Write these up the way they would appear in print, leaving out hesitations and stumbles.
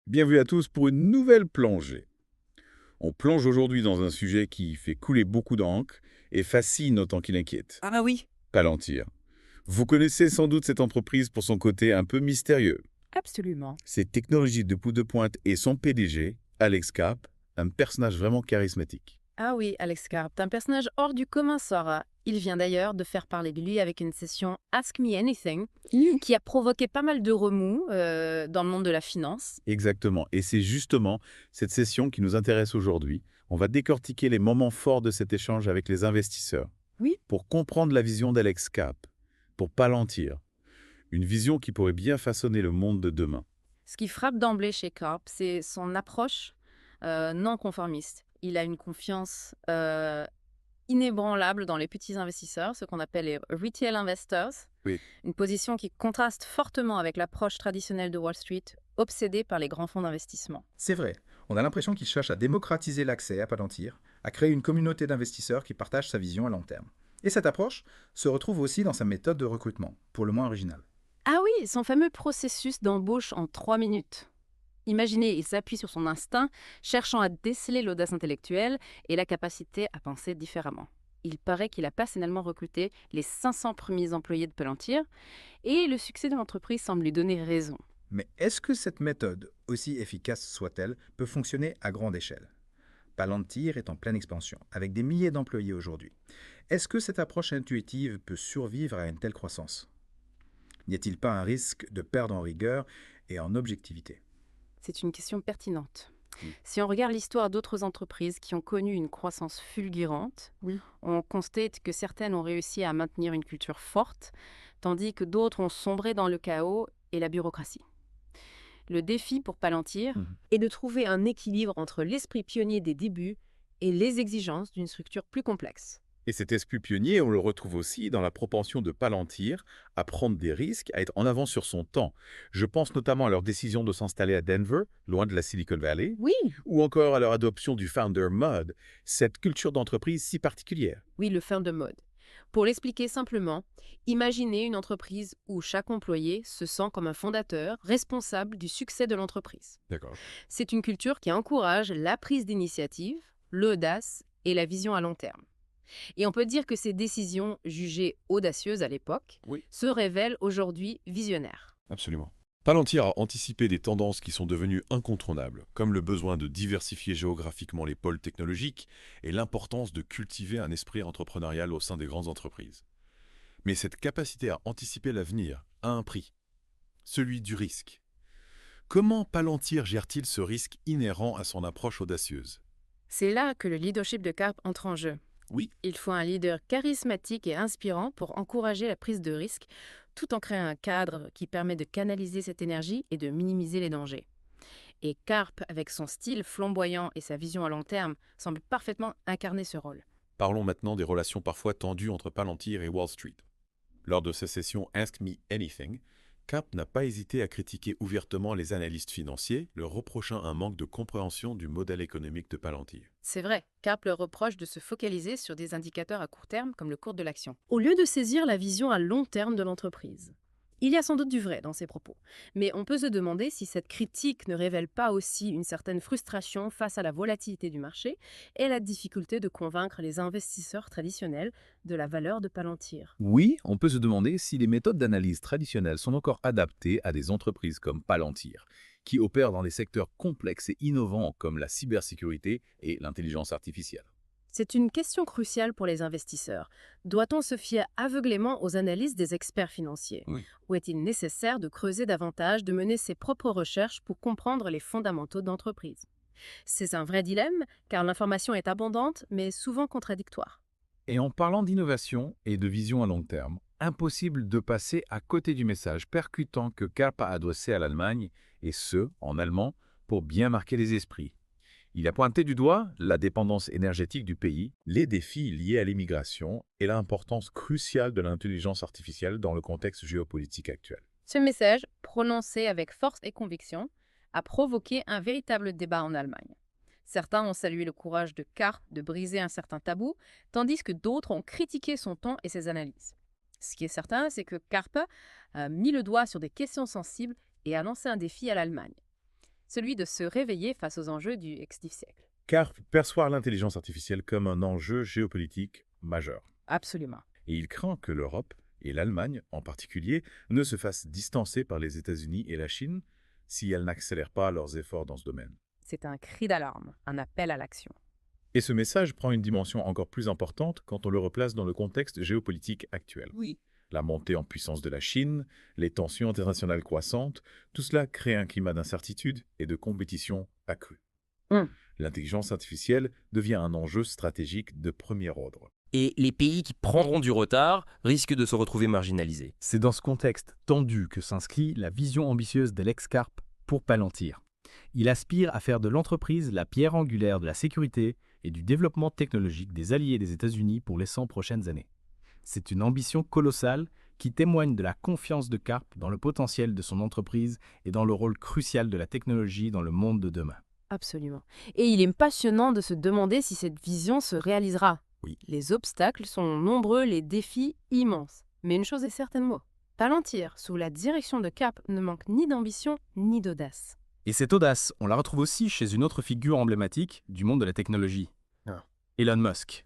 Bienvenue à tous pour une nouvelle plongée. On plonge aujourd'hui dans un sujet qui fait couler beaucoup d'encre et fascine autant qu'il inquiète. Ah bah oui, Palantir. Vous connaissez sans doute cette entreprise pour son côté un peu mystérieux. absolument. Ses technologies de bout de pointe et son PDG, Alex Karp, un personnage vraiment charismatique. Ah oui, Alex Karp, un personnage hors du commun, Sarah. Il vient d'ailleurs de faire parler de lui avec une session Ask Me Anything, qui a provoqué pas mal de remous dans le monde de la finance. Exactement. Et c'est justement cette session qui nous intéresse aujourd'hui. On va décortiquer les moments forts de cet échange avec les investisseurs Oui. pour comprendre la vision d'Alex Karp, pour Palantir. Une vision qui pourrait bien façonner le monde de demain. Ce qui frappe d'emblée chez Karp, c'est son approche non conformiste. Il a une confiance inébranlable dans les petits investisseurs, ce qu'on appelle les retail investors, Oui. une position qui contraste fortement avec l'approche traditionnelle de Wall Street, obsédée par les grands fonds d'investissement. C'est vrai, on a l'impression qu'il cherche à démocratiser l'accès à Palantir, à créer une communauté d'investisseurs qui partagent sa vision à long terme. Et cette approche se retrouve aussi dans sa méthode de recrutement, pour le moins originale. Ah oui, son fameux processus d'embauche en 3 minutes. Imaginez, il s'appuie sur son instinct, cherchant à déceler l'audace intellectuelle et la capacité à penser différemment. Il paraît qu'il a personnellement recruté les 500 premiers employés de Palantir et le succès de l'entreprise semble lui donner raison. Mais est-ce que cette méthode, aussi efficace soit-elle, peut fonctionner à grande échelle? Palantir est en pleine expansion, avec des milliers d'employés aujourd'hui. Est-ce que cette approche intuitive peut survivre à une telle croissance? N'y a-t-il pas un risque de perdre en rigueur et en objectivité? C'est une question pertinente. Oui. Si on regarde l'histoire d'autres entreprises qui ont connu une croissance fulgurante, Oui. on constate que certaines ont réussi à maintenir une culture forte, tandis que d'autres ont sombré dans le chaos et la bureaucratie. Le défi pour Palantir est de trouver un équilibre entre l'esprit pionnier des débuts et les exigences d'une structure plus complexe. Et cet esprit pionnier, on le retrouve aussi dans la propension de Palantir à prendre des risques, à être en avance sur son temps. Je pense notamment à leur décision de s'installer à Denver, loin de la Silicon Valley, Oui, ou encore à leur adoption du Founder Mode, cette culture d'entreprise si particulière. oui, le fin de mode. Pour l'expliquer simplement, imaginez une entreprise où chaque employé se sent comme un fondateur responsable du succès de l'entreprise. D'accord. C'est une culture qui encourage la prise d'initiative, l'audace et la vision à long terme. Et on peut dire que ces décisions, jugées audacieuses à l'époque, Oui. se révèlent aujourd'hui visionnaires. Absolument. Palantir a anticipé des tendances qui sont devenues incontournables, comme le besoin de diversifier géographiquement les pôles technologiques et l'importance de cultiver un esprit entrepreneurial au sein des grandes entreprises. Mais cette capacité à anticiper l'avenir a un prix, celui du risque. Comment Palantir gère-t-il ce risque inhérent à son approche audacieuse? C'est là que le leadership de Carp entre en jeu. Oui, Il faut un leader charismatique et inspirant pour encourager la prise de risque, tout en créant un cadre qui permet de canaliser cette énergie et de minimiser les dangers. Et Carp, avec son style flamboyant et sa vision à long terme, semble parfaitement incarner ce rôle. parlons maintenant des relations parfois tendues entre Palantir et Wall Street. Lors de sa session Ask Me Anything, Karp n'a pas hésité à critiquer ouvertement les analystes financiers, leur reprochant un manque de compréhension du modèle économique de Palantir. C'est vrai, Carp leur reproche de se focaliser sur des indicateurs à court terme comme le cours de l'action, au lieu de saisir la vision à long terme de l'entreprise. Il y a sans doute du vrai dans ces propos, mais on peut se demander si cette critique ne révèle pas aussi une certaine frustration face à la volatilité du marché et la difficulté de convaincre les investisseurs traditionnels de la valeur de Palantir. Oui, on peut se demander si les méthodes d'analyse traditionnelles sont encore adaptées à des entreprises comme Palantir, qui opèrent dans des secteurs complexes et innovants comme la cybersécurité et l'intelligence artificielle. C'est une question cruciale pour les investisseurs. Doit-on se fier aveuglément aux analyses des experts financiers? Oui. Ou est-il nécessaire de creuser davantage, de mener ses propres recherches pour comprendre les fondamentaux d'entreprise? C'est un vrai dilemme, car l'information est abondante, mais souvent contradictoire. Et en parlant d'innovation et de vision à long terme, impossible de passer à côté du message percutant que Karp a adressé à l'Allemagne, et ce, en allemand, pour bien marquer les esprits. Il a pointé du doigt la dépendance énergétique du pays, Les défis liés à l'immigration et l'importance cruciale de l'intelligence artificielle dans le contexte géopolitique actuel. Ce message, prononcé avec force et conviction, a provoqué un véritable débat en Allemagne. Certains ont salué le courage de Karp de briser un certain tabou, tandis que d'autres ont critiqué son ton et ses analyses. Ce qui est certain, c'est que Karp a mis le doigt sur des questions sensibles et a lancé un défi à l'Allemagne. celui de se réveiller face aux enjeux du XXe siècle. Karp perçoit l'intelligence artificielle comme un enjeu géopolitique majeur. Absolument. Et il craint que l'Europe, et l'Allemagne en particulier, ne se fassent distancer par les États-Unis et la Chine si elles n'accélèrent pas leurs efforts dans ce domaine. C'est un cri d'alarme, un appel à l'action. Et ce message prend une dimension encore plus importante quand on le replace dans le contexte géopolitique actuel. Oui. La montée en puissance de la Chine, les tensions internationales croissantes, tout cela crée un climat d'incertitude et de compétition accrue. L'intelligence artificielle devient un enjeu stratégique de premier ordre. Et les pays qui prendront du retard risquent de se retrouver marginalisés. C'est dans ce contexte tendu que s'inscrit la vision ambitieuse d'Alex Karp pour Palantir. Il aspire à faire de l'entreprise la pierre angulaire de la sécurité et du développement technologique des alliés des États-Unis pour les 100 prochaines années. C'est une ambition colossale qui témoigne de la confiance de Karp dans le potentiel de son entreprise et dans le rôle crucial de la technologie dans le monde de demain. Absolument. Et il est passionnant de se demander si cette vision se réalisera. Oui. Les obstacles sont nombreux, les défis immenses. Mais une chose est certaine, Palantir, sous la direction de Karp, ne manque ni d'ambition ni d'audace. Et cette audace, on la retrouve aussi chez une autre figure emblématique du monde de la technologie. Elon Musk.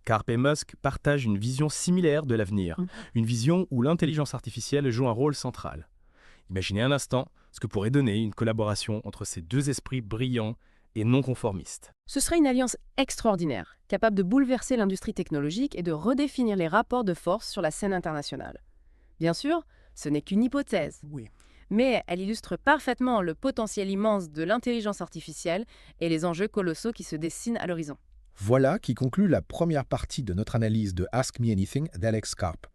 Karp et Musk partagent une vision similaire de l'avenir, une vision où l'intelligence artificielle joue un rôle central. Imaginez un instant ce que pourrait donner une collaboration entre ces deux esprits brillants et non conformistes. Ce serait une alliance extraordinaire, capable de bouleverser l'industrie technologique et de redéfinir les rapports de force sur la scène internationale. Bien sûr, ce n'est qu'une hypothèse. Mais elle illustre parfaitement le potentiel immense de l'intelligence artificielle et les enjeux colossaux qui se dessinent à l'horizon. Voilà qui conclut la première partie de notre analyse de Ask Me Anything d'Alex Karp.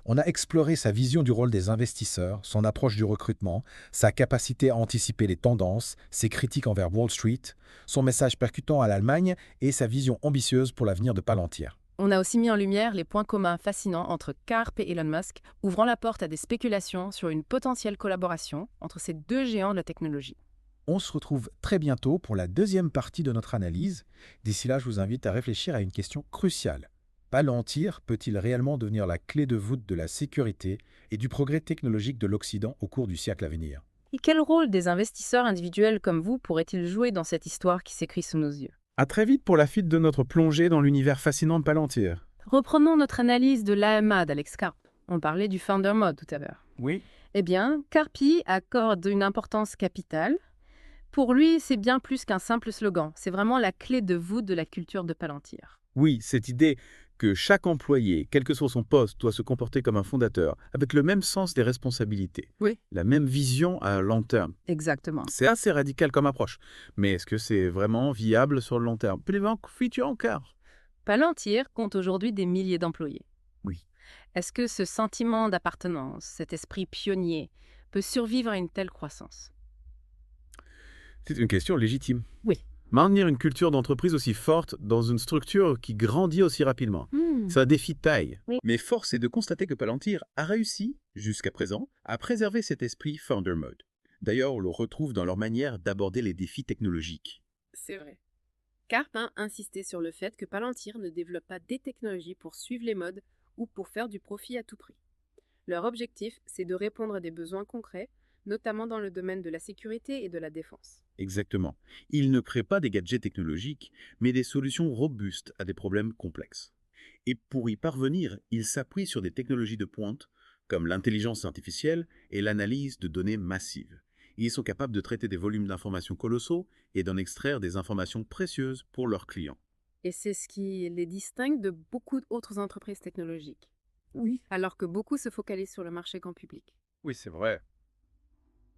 On a exploré sa vision du rôle des investisseurs, son approche du recrutement, sa capacité à anticiper les tendances, ses critiques envers Wall Street, son message percutant à l'Allemagne et sa vision ambitieuse pour l'avenir de Palantir. On a aussi mis en lumière les points communs fascinants entre Karp et Elon Musk, ouvrant la porte à des spéculations sur une potentielle collaboration entre ces deux géants de la technologie. On se retrouve très bientôt pour la deuxième partie de notre analyse. D'ici là, je vous invite à réfléchir à une question cruciale. Palantir peut-il réellement devenir la clé de voûte de la sécurité et du progrès technologique de l'Occident au cours du siècle à venir? Et quel rôle des investisseurs individuels comme vous pourraient-ils jouer dans cette histoire qui s'écrit sous nos yeux? À très vite pour la suite de notre plongée dans l'univers fascinant de Palantir. Reprenons notre analyse de l'AMA d'Alex Karp. On parlait du Founder Mode tout à l'heure. Oui. Eh bien, Karpi accorde une importance capitale. Pour lui, c'est bien plus qu'un simple slogan. C'est vraiment la clé de voûte de la culture de Palantir. Oui, cette idée que chaque employé, quel que soit son poste, doit se comporter comme un fondateur, avec le même sens des responsabilités. Oui. La même vision à long terme. Exactement. C'est assez radical comme approche. Mais est-ce que c'est vraiment viable sur le long terme? Peut-être futur encore. Palantir compte aujourd'hui des milliers d'employés. Oui. Est-ce que ce sentiment d'appartenance, cet esprit pionnier, peut survivre à une telle croissance? C'est une question légitime. Oui. Maintenir une culture d'entreprise aussi forte dans une structure qui grandit aussi rapidement, c'est un défi de taille. Oui. Mais force est de constater que Palantir a réussi, jusqu'à présent, à préserver cet esprit Founder Mode. D'ailleurs, on le retrouve dans leur manière d'aborder les défis technologiques. C'est vrai. Karp a insisté sur le fait que Palantir ne développe pas des technologies pour suivre les modes ou pour faire du profit à tout prix. Leur objectif, c'est de répondre à des besoins concrets, notamment dans le domaine de la sécurité et de la défense. Exactement. Ils ne créent pas des gadgets technologiques, mais des solutions robustes à des problèmes complexes. Et pour y parvenir, ils s'appuient sur des technologies de pointe, comme l'intelligence artificielle et l'analyse de données massives. Ils sont capables de traiter des volumes d'informations colossaux et d'en extraire des informations précieuses pour leurs clients. Et c'est ce qui les distingue de beaucoup d'autres entreprises technologiques. Oui. Alors que beaucoup se focalisent sur le marché grand public. Oui, c'est vrai.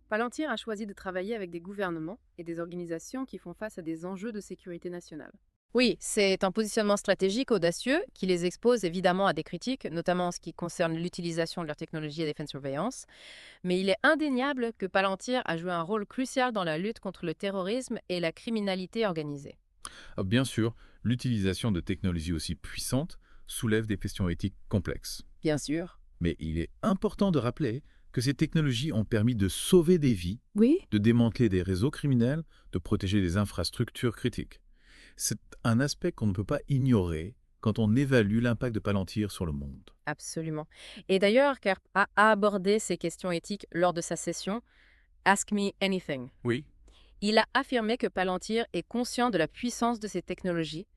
Palantir a choisi de travailler avec des gouvernements et des organisations qui font face à des enjeux de sécurité nationale. Oui, c'est un positionnement stratégique audacieux qui les expose évidemment à des critiques, notamment en ce qui concerne l'utilisation de leur technologie à des fins de surveillance. Mais il est indéniable que Palantir a joué un rôle crucial dans la lutte contre le terrorisme et la criminalité organisée. Bien sûr, l'utilisation de technologies aussi puissantes soulève des questions éthiques complexes. Bien sûr. Mais il est important de rappeler que ces technologies ont permis de sauver des vies, Oui. de démanteler des réseaux criminels, de protéger des infrastructures critiques. C'est un aspect qu'on ne peut pas ignorer quand on évalue l'impact de Palantir sur le monde. Absolument. Et d'ailleurs, Karp a abordé ces questions éthiques lors de sa session Ask Me Anything. Oui. Il a affirmé que Palantir est conscient de la puissance de ces technologies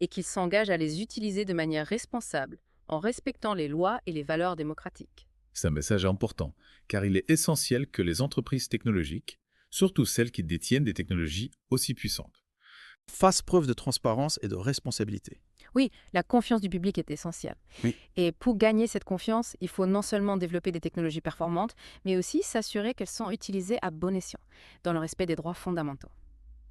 et qu'il s'engage à les utiliser de manière responsable, en respectant les lois et les valeurs démocratiques. C'est un message important, car il est essentiel que les entreprises technologiques, surtout celles qui détiennent des technologies aussi puissantes, Fasse preuve de transparence et de responsabilité. Oui, la confiance du public est essentielle. Oui. Et pour gagner cette confiance, il faut non seulement développer des technologies performantes, mais aussi s'assurer qu'elles sont utilisées à bon escient, dans le respect des droits fondamentaux.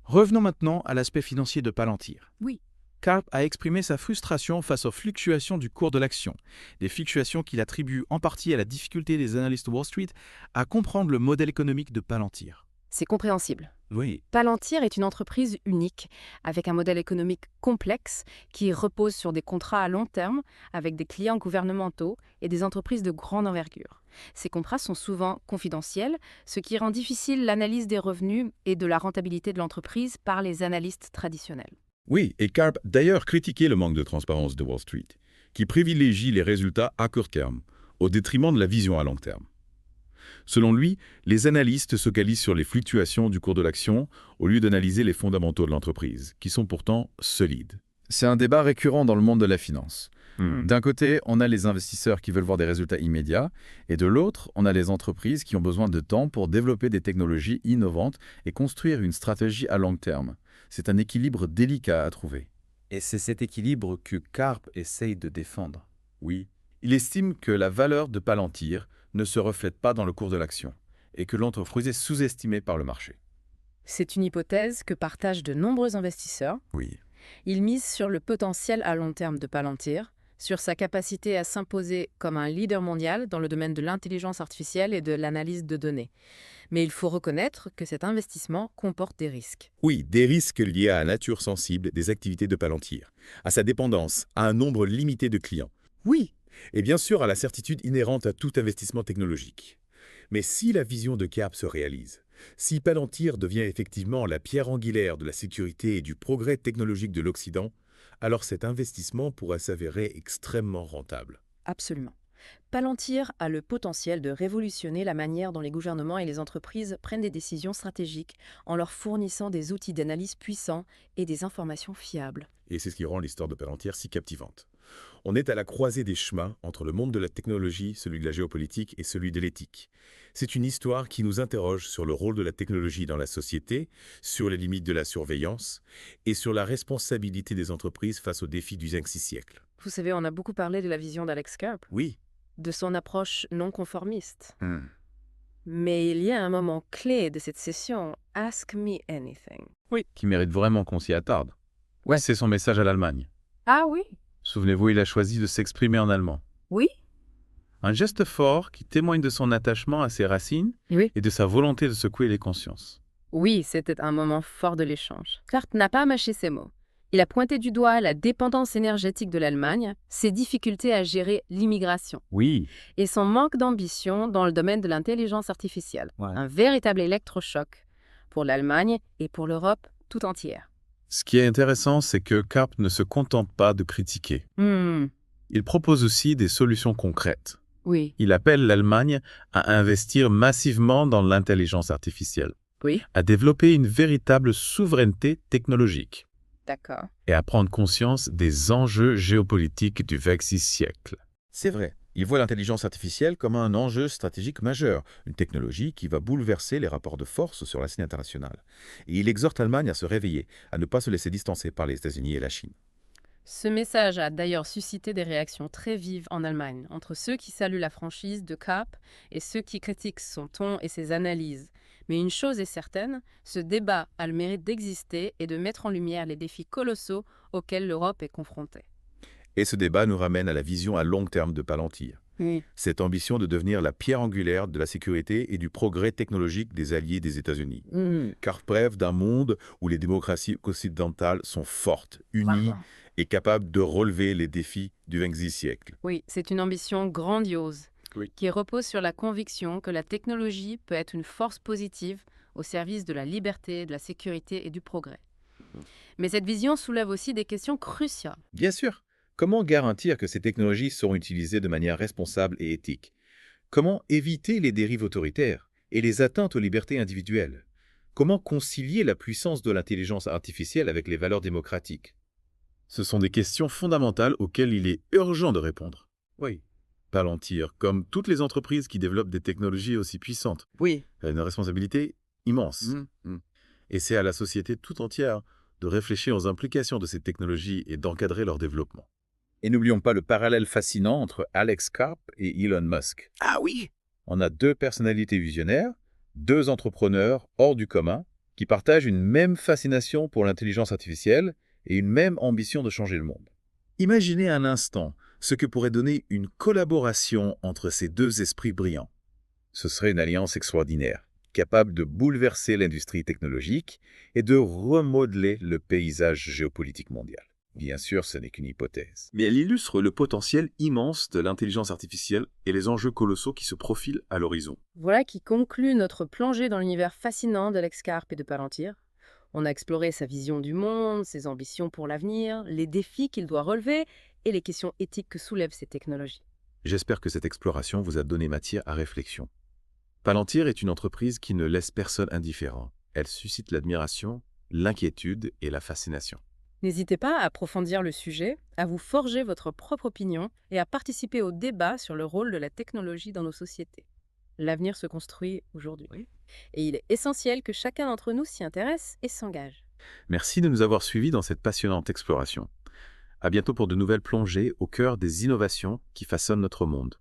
Revenons maintenant à l'aspect financier de Palantir. Oui. Karp a exprimé sa frustration face aux fluctuations du cours de l'action, des fluctuations qu'il attribue en partie à la difficulté des analystes Wall Street à comprendre le modèle économique de Palantir. C'est compréhensible. Oui. Palantir est une entreprise unique, avec un modèle économique complexe qui repose sur des contrats à long terme avec des clients gouvernementaux et des entreprises de grande envergure. Ces contrats sont souvent confidentiels, ce qui rend difficile l'analyse des revenus et de la rentabilité de l'entreprise par les analystes traditionnels. Oui, et Karp d'ailleurs critiqué le manque de transparence de Wall Street, qui privilégie les résultats à court terme, au détriment de la vision à long terme. Selon lui, les analystes se focalisent sur les fluctuations du cours de l'action au lieu d'analyser les fondamentaux de l'entreprise, qui sont pourtant solides. C'est un débat récurrent dans le monde de la finance. D'un côté, on a les investisseurs qui veulent voir des résultats immédiats, et de l'autre, on a les entreprises qui ont besoin de temps pour développer des technologies innovantes et construire une stratégie à long terme. C'est un équilibre délicat à trouver. Et c'est cet équilibre que Karp essaye de défendre. Oui, il estime que la valeur de Palantir ne se reflète pas dans le cours de l'action et que l'entreprise est sous-estimée par le marché. C'est une hypothèse que partagent de nombreux investisseurs. Oui. Ils misent sur le potentiel à long terme de Palantir, sur sa capacité à s'imposer comme un leader mondial dans le domaine de l'intelligence artificielle et de l'analyse de données. Mais il faut reconnaître que cet investissement comporte des risques. Oui, des risques liés à la nature sensible des activités de Palantir, à sa dépendance, à un nombre limité de clients. Oui, et bien sûr à la certitude inhérente à tout investissement technologique. Mais si la vision de Karp se réalise, si Palantir devient effectivement la pierre angulaire de la sécurité et du progrès technologique de l'Occident, alors cet investissement pourra s'avérer extrêmement rentable. Absolument. Palantir a le potentiel de révolutionner la manière dont les gouvernements et les entreprises prennent des décisions stratégiques en leur fournissant des outils d'analyse puissants et des informations fiables. Et c'est ce qui rend l'histoire de Palantir si captivante. On est à la croisée des chemins entre le monde de la technologie, celui de la géopolitique et celui de l'éthique. C'est une histoire qui nous interroge sur le rôle de la technologie dans la société, sur les limites de la surveillance et sur la responsabilité des entreprises face aux défis du XXe siècle. Vous savez, on a beaucoup parlé de la vision d'Alex Karp, Oui, de son approche non conformiste. Mais il y a un moment clé de cette session, Ask Me Anything. Qui mérite vraiment qu'on s'y attarde. Ouais, c'est son message à l'Allemagne. Ah oui? Souvenez-vous, il a choisi de s'exprimer en allemand. Oui? Un geste fort qui témoigne de son attachement à ses racines Oui. et de sa volonté de secouer les consciences. Oui, c'était un moment fort de l'échange. Karp n'a pas mâché ses mots. Il a pointé du doigt la dépendance énergétique de l'Allemagne, ses difficultés à gérer l'immigration Oui. et son manque d'ambition dans le domaine de l'intelligence artificielle. Ouais. Un véritable électrochoc pour l'Allemagne et pour l'Europe tout entière. Ce qui est intéressant, c'est que Karp ne se contente pas de critiquer. Il propose aussi des solutions concrètes. Oui. Il appelle l'Allemagne à investir massivement dans l'intelligence artificielle, Oui. à développer une véritable souveraineté technologique D'accord. et à prendre conscience des enjeux géopolitiques du XXe siècle. c'est vrai. Il voit l'intelligence artificielle comme un enjeu stratégique majeur, une technologie qui va bouleverser les rapports de force sur la scène internationale. Et il exhorte l'Allemagne à se réveiller, à ne pas se laisser distancer par les États-Unis et la Chine. Ce message a d'ailleurs suscité des réactions très vives en Allemagne, entre ceux qui saluent la franchise de Karp et ceux qui critiquent son ton et ses analyses. Mais une chose est certaine, ce débat a le mérite d'exister et de mettre en lumière les défis colossaux auxquels l'Europe est confrontée. Et ce débat nous ramène à la vision à long terme de Palantir. Oui. Cette ambition de devenir la pierre angulaire de la sécurité et du progrès technologique des alliés des États-Unis. Karp rêve d'un monde où les démocraties occidentales sont fortes, unies et capables de relever les défis du XXe siècle. Oui, c'est une ambition grandiose Oui. qui repose sur la conviction que la technologie peut être une force positive au service de la liberté, de la sécurité et du progrès. Mais cette vision soulève aussi des questions cruciales. Bien sûr. Comment garantir que ces technologies seront utilisées de manière responsable et éthique? Comment éviter les dérives autoritaires et les atteintes aux libertés individuelles? Comment concilier la puissance de l'intelligence artificielle avec les valeurs démocratiques? Ce sont des questions fondamentales auxquelles il est urgent de répondre. Oui. Palantir, comme toutes les entreprises qui développent des technologies aussi puissantes, Oui. a une responsabilité immense. Et c'est à la société tout entière de réfléchir aux implications de ces technologies et d'encadrer leur développement. Et n'oublions pas le parallèle fascinant entre Alex Karp et Elon Musk. Ah oui! On a deux personnalités visionnaires, deux entrepreneurs hors du commun, qui partagent une même fascination pour l'intelligence artificielle et une même ambition de changer le monde. Imaginez un instant ce que pourrait donner une collaboration entre ces deux esprits brillants. Ce serait une alliance extraordinaire, capable de bouleverser l'industrie technologique et de remodeler le paysage géopolitique mondial. Bien sûr, ce n'est qu'une hypothèse. Mais elle illustre le potentiel immense de l'intelligence artificielle et les enjeux colossaux qui se profilent à l'horizon. Voilà qui conclut notre plongée dans l'univers fascinant d'Alex Karp et de Palantir. On a exploré sa vision du monde, ses ambitions pour l'avenir, les défis qu'il doit relever et les questions éthiques que soulèvent ces technologies. J'espère que cette exploration vous a donné matière à réflexion. Palantir est une entreprise qui ne laisse personne indifférent. Elle suscite l'admiration, l'inquiétude et la fascination. N'hésitez pas à approfondir le sujet, à vous forger votre propre opinion et à participer au débat sur le rôle de la technologie dans nos sociétés. L'avenir se construit aujourd'hui. Et il est essentiel que chacun d'entre nous s'y intéresse et s'engage. Merci de nous avoir suivis dans cette passionnante exploration. À bientôt pour de nouvelles plongées au cœur des innovations qui façonnent notre monde.